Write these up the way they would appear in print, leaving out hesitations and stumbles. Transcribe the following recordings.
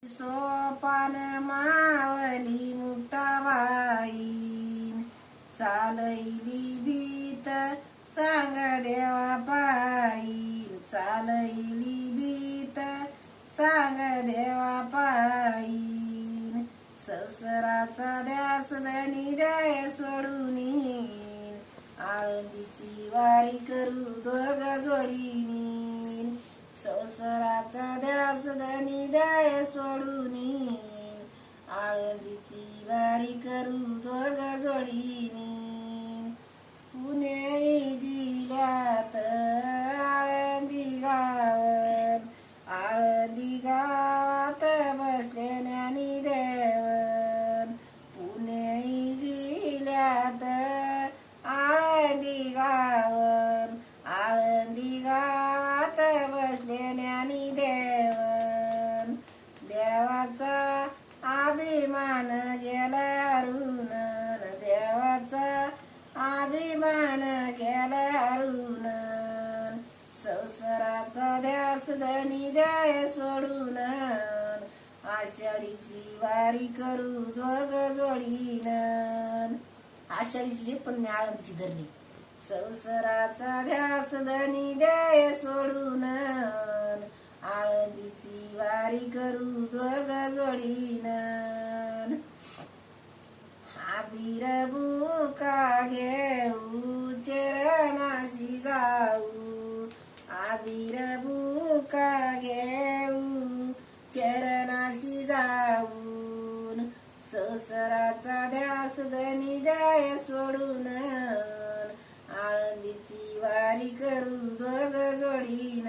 सोपान मावली मुक्ताबाई चालैली भीत चांग देवा पायी चालैली भीत चांग देवा पायी संसाराचा ध्यास धनी द्याय सोडून आळंदीची वारी करू दोघ जोडीनी संसाराचा ध्यास धनी द्याय सोडून आळंदीची वारी करू दोघ जोडीनी पुणे जिल्ह्यात आळंदी गावात बसले ज्ञानीदेव पुणे जिल्ह्यात आळंदी गावात बसले ज्ञानीदेव देवाचा अभिमान गेला अरुण देवाचा अभिमान गेला अरुण संसाराचा ध्यास धनी द्याय सोडून आषाढीची वारी करू दोघ जोडीन आषाढीची पण मी आळंदीची धरली संसाराचा ध्यास धनी द्याय सोडून आळंदीची वारी करू दोघ जोडीन आबीर बुका घेऊ चरणाशी जाऊ आबीर बुका घेऊ चरणाशी जाऊन संसाराचा ध्यास धनी द्याय सोडून आळंदीची वारी करू दोघ जोडीन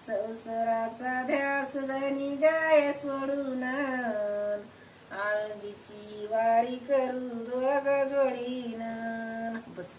संसाराचा ध्यास धनी द्याय सोडून आळंदीची वारी करू दोघ जोडीन. बस